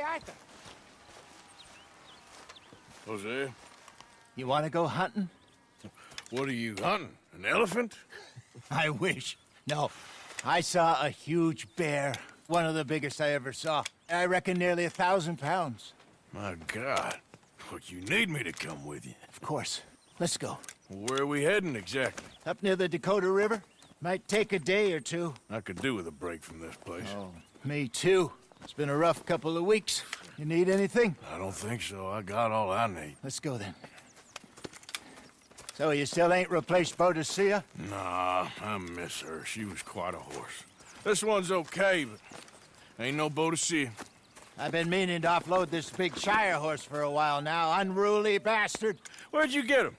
Arthur. Hosea, You want to go hunting? what are you hunting? An elephant? I wish. No. I saw a huge bear. One of the biggest I ever saw. I reckon nearly 1,000 pounds. My God. Look, you need me to come with you. Of course. Let's go. Where are we heading exactly? Up near the Dakota River. Might take a day or two. I could do with a break from this place. Oh, me too. It's been a rough couple of weeks. You need anything? I don't think so. I got all I need. Let's go then. So you still ain't replaced Boadicea? Nah, I miss her. She was quite a horse. This one's okay, but ain't no Boadicea. I've been meaning to offload this big Shire horse for a while now. Unruly bastard. Where'd you get him?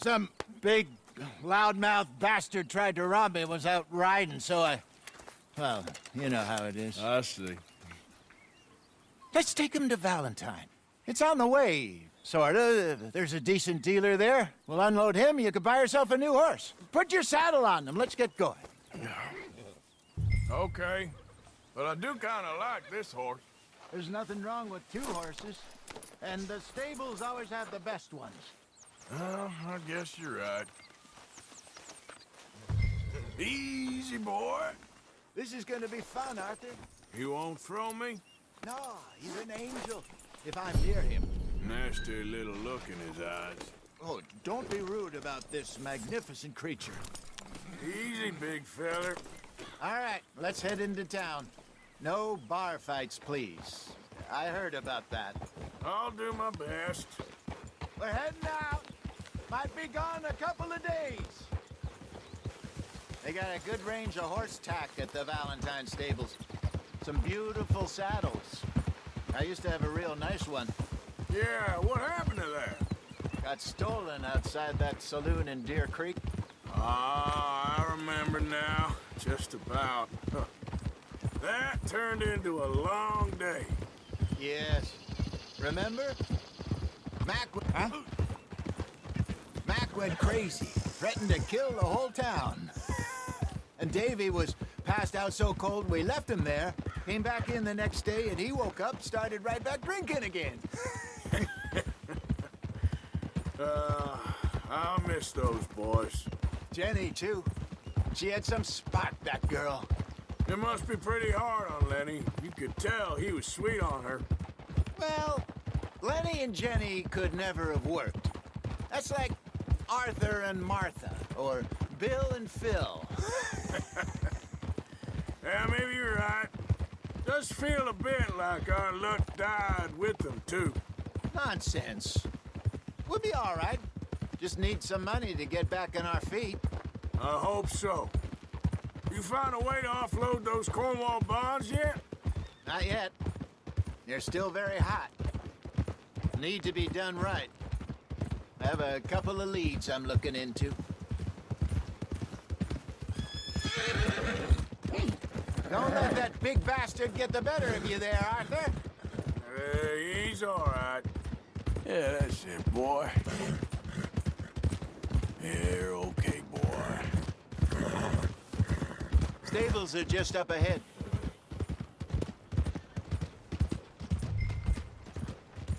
Some big, loudmouth bastard tried to rob me, was out riding, so well, you know how it is. I see. Let's take him to Valentine. It's on the way, sorta. There's a decent dealer there. We'll unload him, you could buy yourself a new horse. Put your saddle on him, let's get going. Okay, but I do kind of like this horse. There's nothing wrong with two horses, and the stables always have the best ones. Well, I guess you're right. Easy, boy. This is gonna be fun, Arthur. You won't throw me? No, he's an angel, if I'm near him. Nasty little look in his eyes. Oh, don't be rude about this magnificent creature. Easy, big feller. All right, let's head into town. No bar fights, please. I heard about that. I'll do my best. We're heading out. Might be gone a couple of days. They got a good range of horse tack at the Valentine stables. Some beautiful saddles. I used to have a real nice one. Yeah, what happened to that? Got stolen outside that saloon in Deer Creek. Ah, I remember now. Just about. Huh. That turned into a long day. Yes. Remember? Mac went crazy, threatened to kill the whole town. And Davy was passed out so cold we left him there, came back in the next day, and he woke up, started right back drinking again. I'll miss those boys. Jenny, too. She had some spark, that girl. It must be pretty hard on Lenny. You could tell he was sweet on her. Well, Lenny and Jenny could never have worked. That's like Arthur and Martha, or Bill and Phil. Yeah, maybe you're right. Does feel a bit like our luck died with them, too. Nonsense. We'll be all right. Just need some money to get back on our feet. I hope so. You found a way to offload those Cornwall bonds yet? Not yet. They're still very hot. Need to be done right. I have a couple of leads I'm looking into. Don't let that big bastard get the better of you there, Arthur. Hey, he's all right. Yeah, that's it, boy. You're okay, boy. Stables are just up ahead.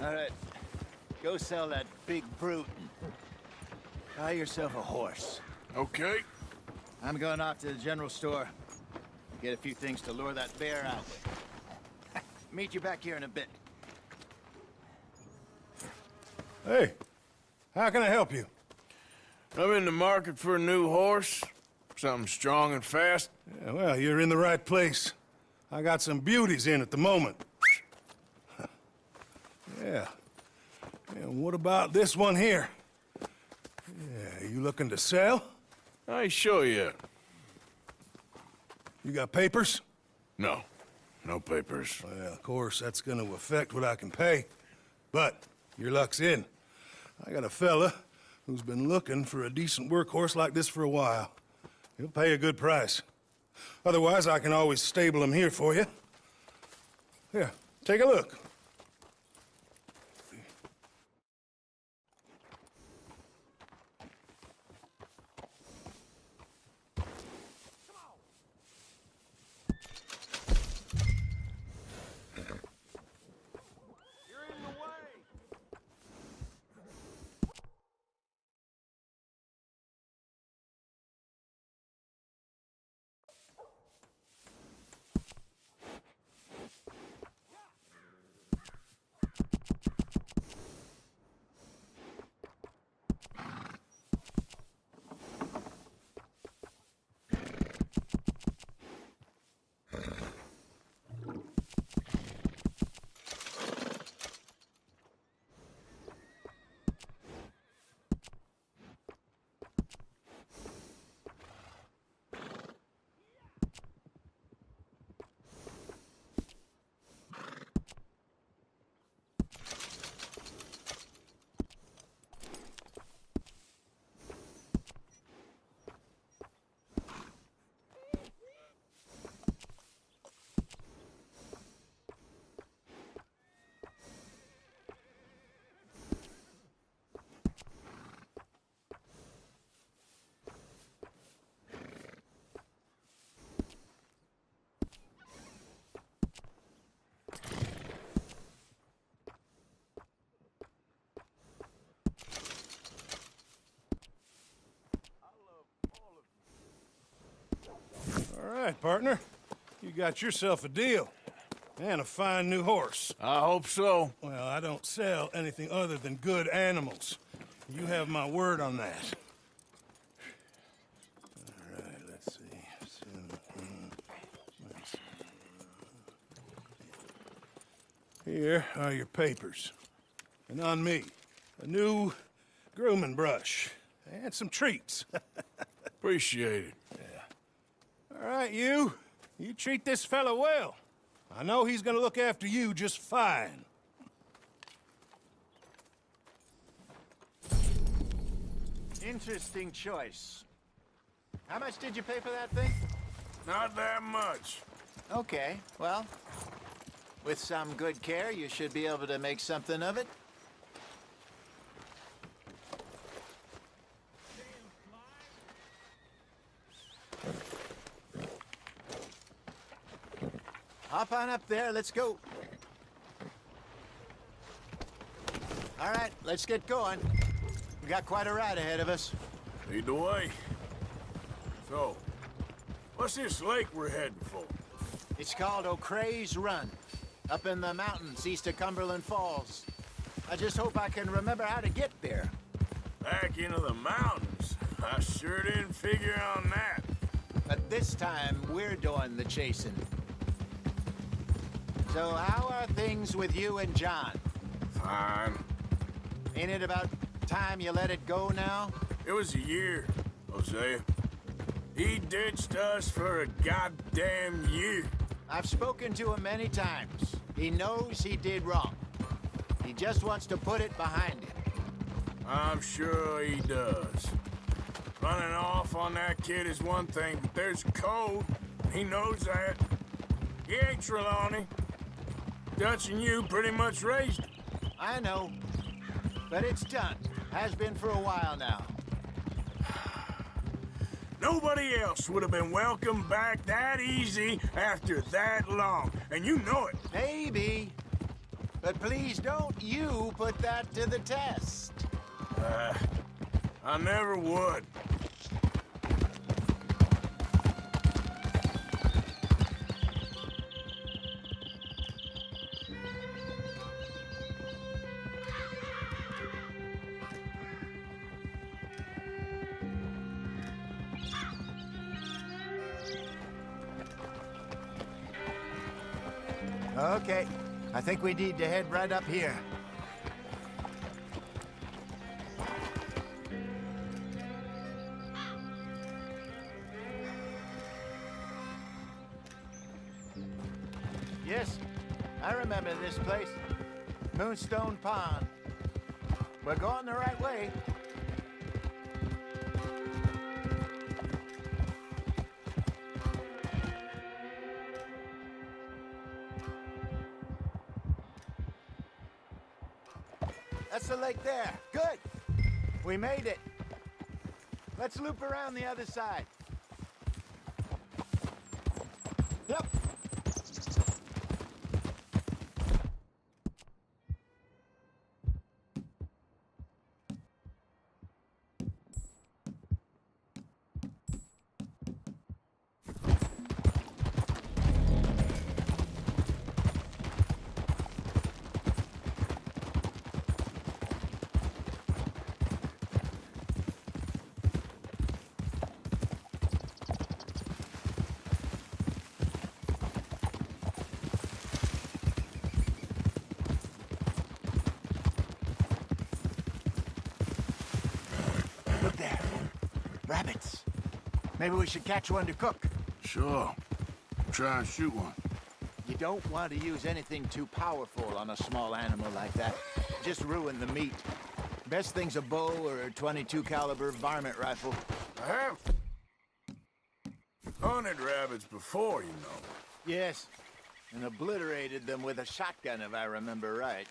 All right. Go sell that big brute and buy yourself a horse. Okay. I'm going off to the general store. Get a few things to lure that bear out with. Meet you back here in a bit. Hey, how can I help you? I'm in the market for a new horse. Something strong and fast. Yeah, well, you're in the right place. I got some beauties in at the moment. Yeah. And what about this one here? Yeah, you looking to sell? I ain't sure yet. You got papers? No. No papers. Well, of course, that's gonna affect what I can pay. But your luck's in. I got a fella who's been looking for a decent workhorse like this for a while. He'll pay a good price. Otherwise, I can always stable him here for you. Here, take a look. right, partner. You got yourself a deal. And a fine new horse. I hope so. Well, I don't sell anything other than good animals. You have my word on that. All right, let's see. Here are your papers. And on me, a new grooming brush. And some treats. Appreciate it. All right, you treat this fella well. I know he's gonna look after you just fine. Interesting choice. How much did you pay for that thing? Not that much. Okay, well, with some good care, you should be able to make something of it. Hop on up there, let's go. All right, let's get going. We got quite a ride ahead of us. Lead the way. So, what's this lake we're heading for? It's called O'Creagh's Run, up in the mountains east of Cumberland Falls. I just hope I can remember how to get there. Back into the mountains? I sure didn't figure on that. But this time, we're doing the chasing. So how are things with you and John? Fine. Ain't it about time you let it go now? It was a year, Hosea. He ditched us for a goddamn year. I've spoken to him many times. He knows he did wrong. He just wants to put it behind him. I'm sure he does. Running off on that kid is one thing, but there's a code. He knows that. He ain't Trelawney. Dutch and you pretty much raised him. I know. But it's done. Has been for a while now. Nobody else would have been welcomed back that easy after that long, and you know it. Maybe. But please don't you put that to the test. I never would. Okay. I think we need to head right up here. Yes, I remember this place. Moonstone Pond. We're going the right way. That's the lake there. Good. We made it. Let's loop around the other side. Yep. Look there. Rabbits. Maybe we should catch one to cook. Sure. Try and shoot one. You don't want to use anything too powerful on a small animal like that. Just ruin the meat. Best thing's a bow or a .22 caliber varmint rifle. I have hunted rabbits before, you know. Yes, and obliterated them with a shotgun, if I remember right.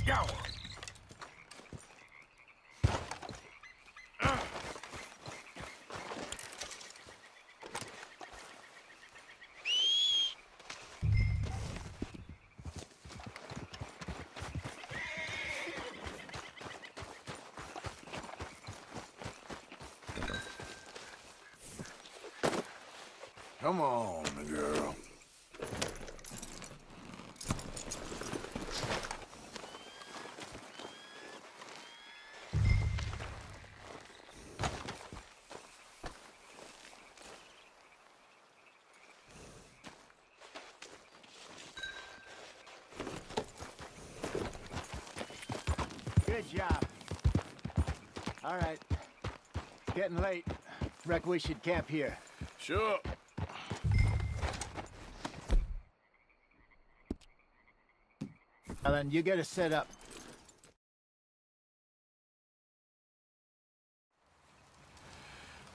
Go! Come on, girl. Good job. All right. Getting late. Reckon we should camp here. Sure. Alan, you get us set up.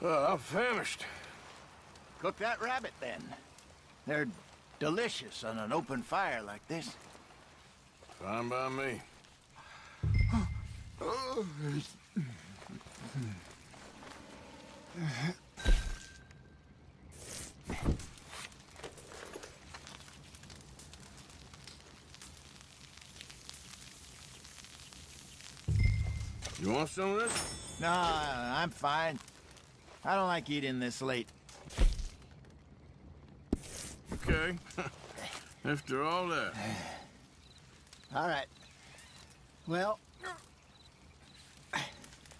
Well, I'm famished. Cook that rabbit, then. They're delicious on an open fire like this. Fine by me. You want some of this? No, I'm fine. I don't like eating this late. Okay. After all that. All right. Well,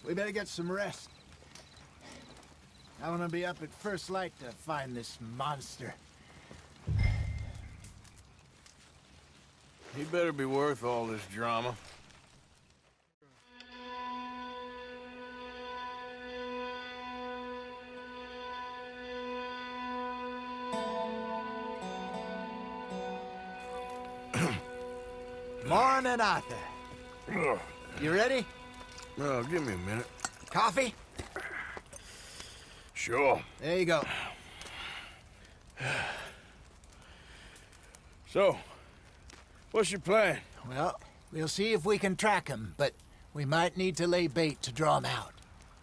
we better get some rest. I want to be up at first light to find this monster. He better be worth all this drama. Morning, Arthur. You ready? Well, give me a minute. Coffee? Sure. There you go. So, what's your plan? Well, we'll see if we can track him, but we might need to lay bait to draw him out.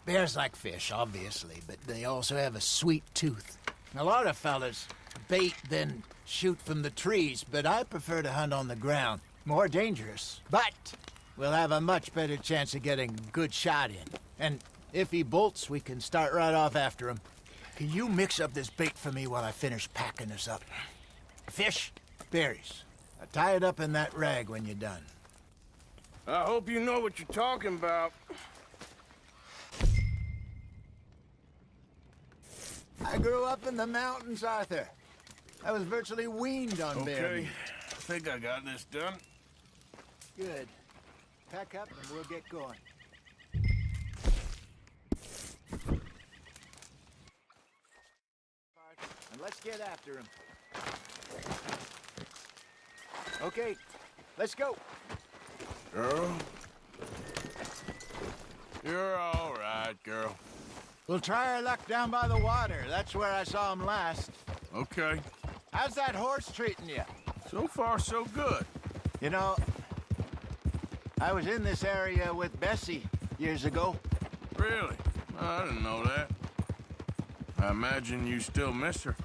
Bears like fish, obviously, but they also have a sweet tooth. A lot of fellas bait, then shoot from the trees, but I prefer to hunt on the ground. More dangerous, but we'll have a much better chance of getting a good shot in. And if he bolts, we can start right off after him. Can you mix up this bait for me while I finish packing this up? Fish, berries. Tie it up in that rag when you're done. I hope you know what you're talking about. I grew up in the mountains, Arthur. I was virtually weaned on bear Okay. meat. I think I got this done. Good. Pack up and we'll get going. And let's get after him. Okay, let's go. Girl? You're all right, girl. We'll try our luck down by the water. That's where I saw him last. Okay. How's that horse treating you? So far, so good. You know, I was in this area with Bessie years ago. Really? I didn't know that. I imagine you still miss her.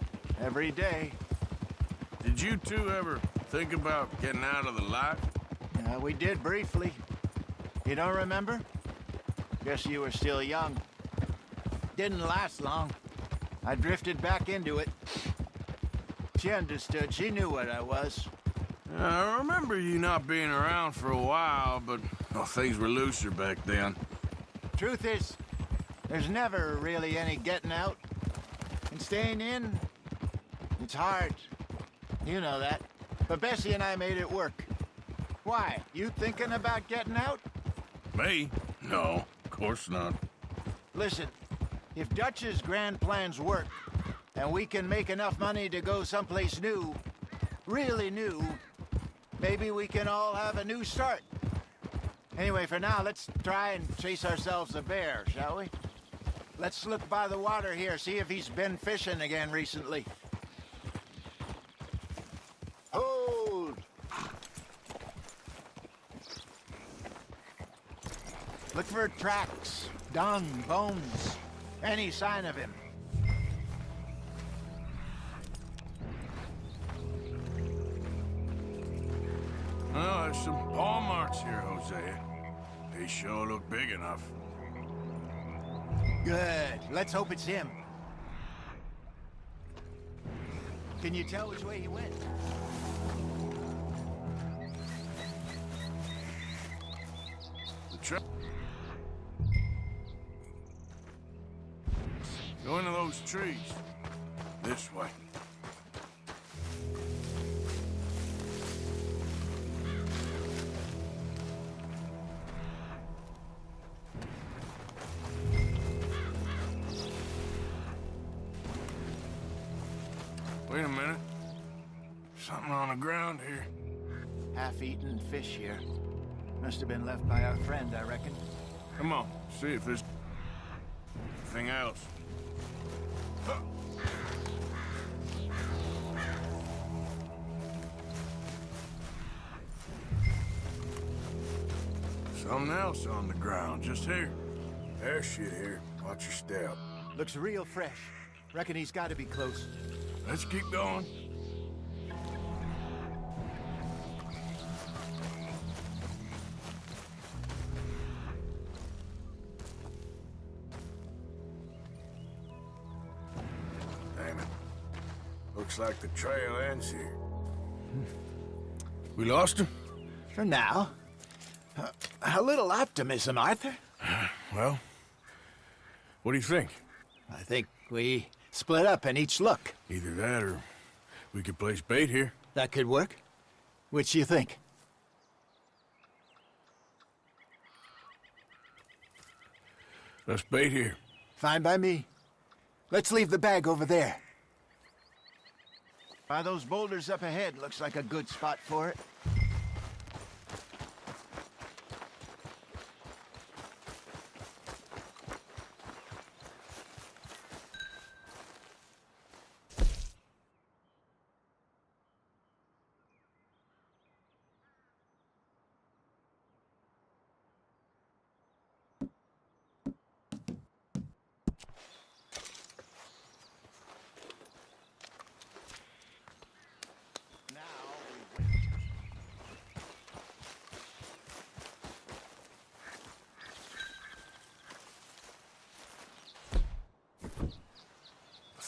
Every day. Did you two ever think about getting out of the life? We did briefly. You don't remember? Guess you were still young. Didn't last long. I drifted back into it. She understood. She knew what I was. I remember you not being around for a while, but things were looser back then. Truth is, there's never really any getting out. And staying in, it's hard. You know that. But Bessie and I made it work. Why? You thinking about getting out? Me? No, of course not. Listen, if Dutch's grand plans work, and we can make enough money to go someplace new, really new, maybe we can all have a new start. Anyway, for now, let's try and chase ourselves a bear, shall we? Let's look by the water here, see if he's been fishing again recently. Hold! Look for tracks, dung, bones, any sign of him. Oh, there's some paw marks here, Hosea. They sure look big enough. Good. Let's hope it's him. Can you tell which way he went? Go into those trees. This way. Wait a minute. Something on the ground here. Half-eaten fish here. Must have been left by our friend, I reckon. Come on, see if there's anything else. Something else on the ground, just here. There's shit here. Watch your step. Looks real fresh. Reckon he's got to be close. Let's keep going. Damn it. Looks like the trail ends here. We lost him? For now. A little optimism, Arthur. Well, what do you think? I think we split up and each look. Either that or we could place bait here. That could work. Which do you think? Let's bait here. Fine by me. Let's leave the bag over there. By those boulders up ahead, looks like a good spot for it.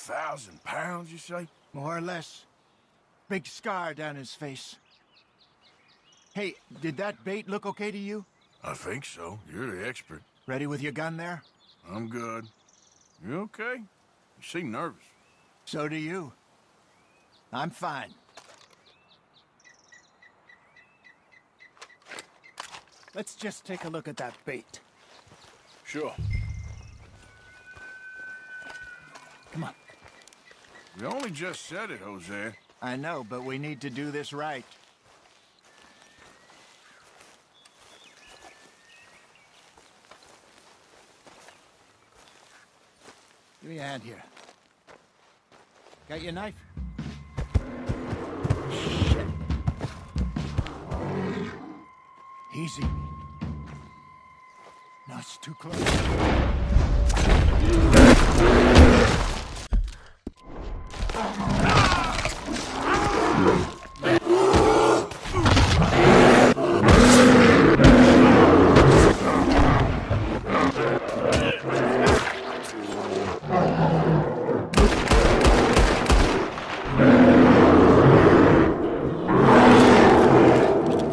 £1,000, you say? More or less. Big scar down his face. Hey, did that bait look okay to you? I think so. You're the expert. Ready with your gun there? I'm good. You okay? You seem nervous. So do you. I'm fine. Let's just take a look at that bait. Sure. Come on. You only just said it, Jose. I know, but we need to do this right. Give me a hand here. Got your knife? Shit. Easy. No, it's too close.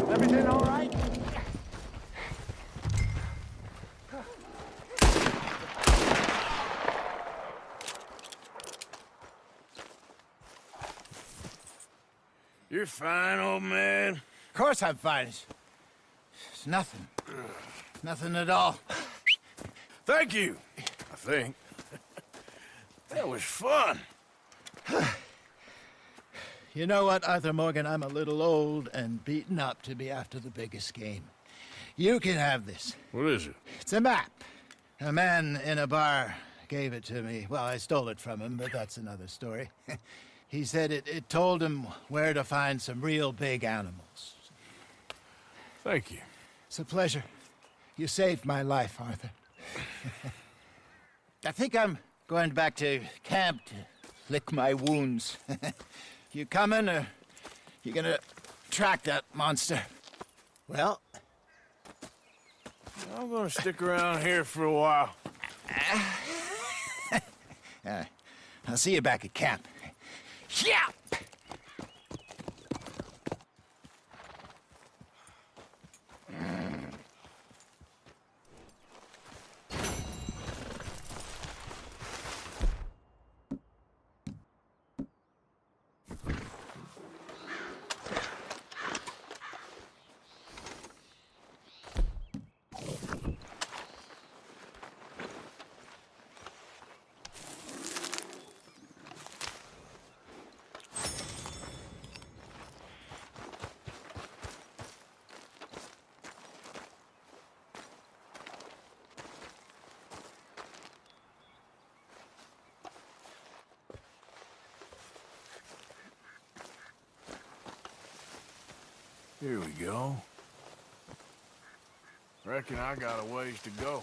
Everything all right? You're fine, old man. Of course I'm fine. It's nothing. Nothing at all. Thank you, I think. That was fun. You know what, Arthur Morgan? I'm a little old and beaten up to be after the biggest game. You can have this. What is it? It's a map. A man in a bar gave it to me. Well, I stole it from him, but that's another story. He said it told him where to find some real big animals. Thank you. It's a pleasure. You saved my life, Arthur. I think I'm going back to camp to lick my wounds. You coming, or you gonna track that monster? Well, I'm gonna stick around here for a while. I'll see you back at camp. Yeah! Here we go. Reckon I got a ways to go.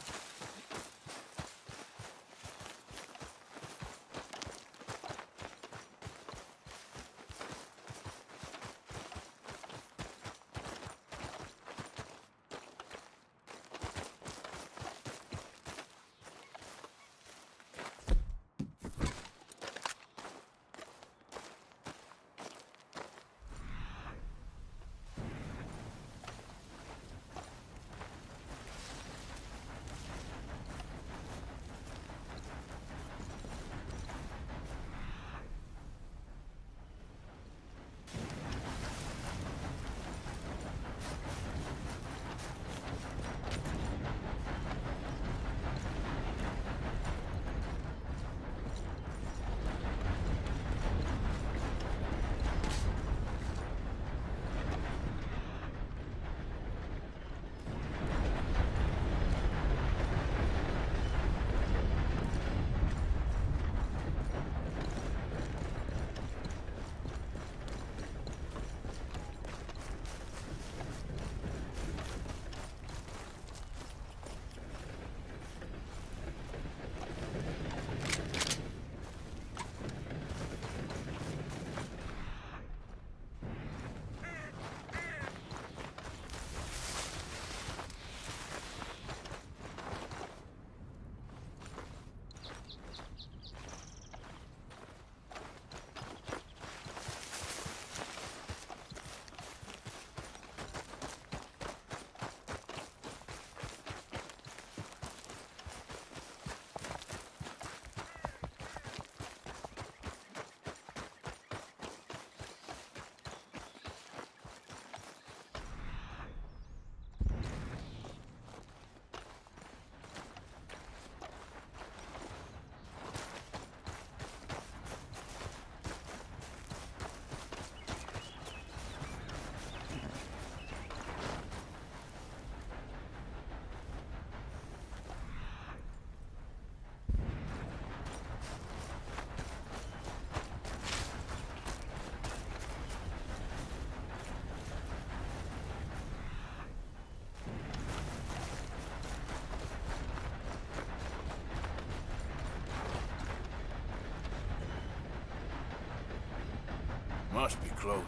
Must be close.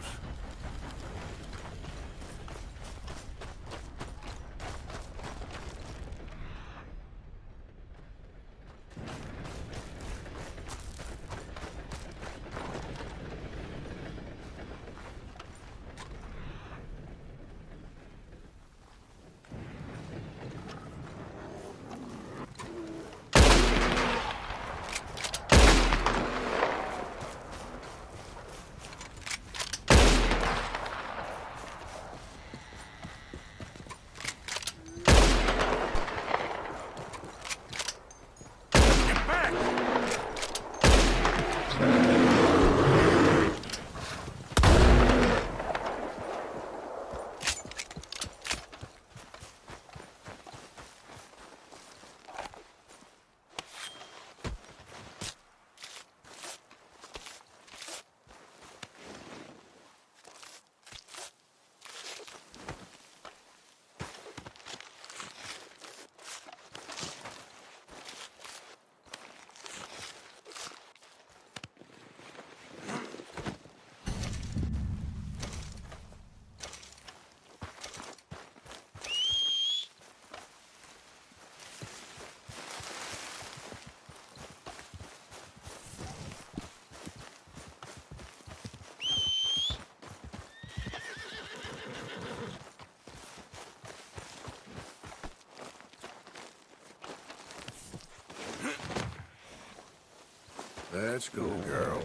Let's go, girl.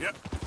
Yep.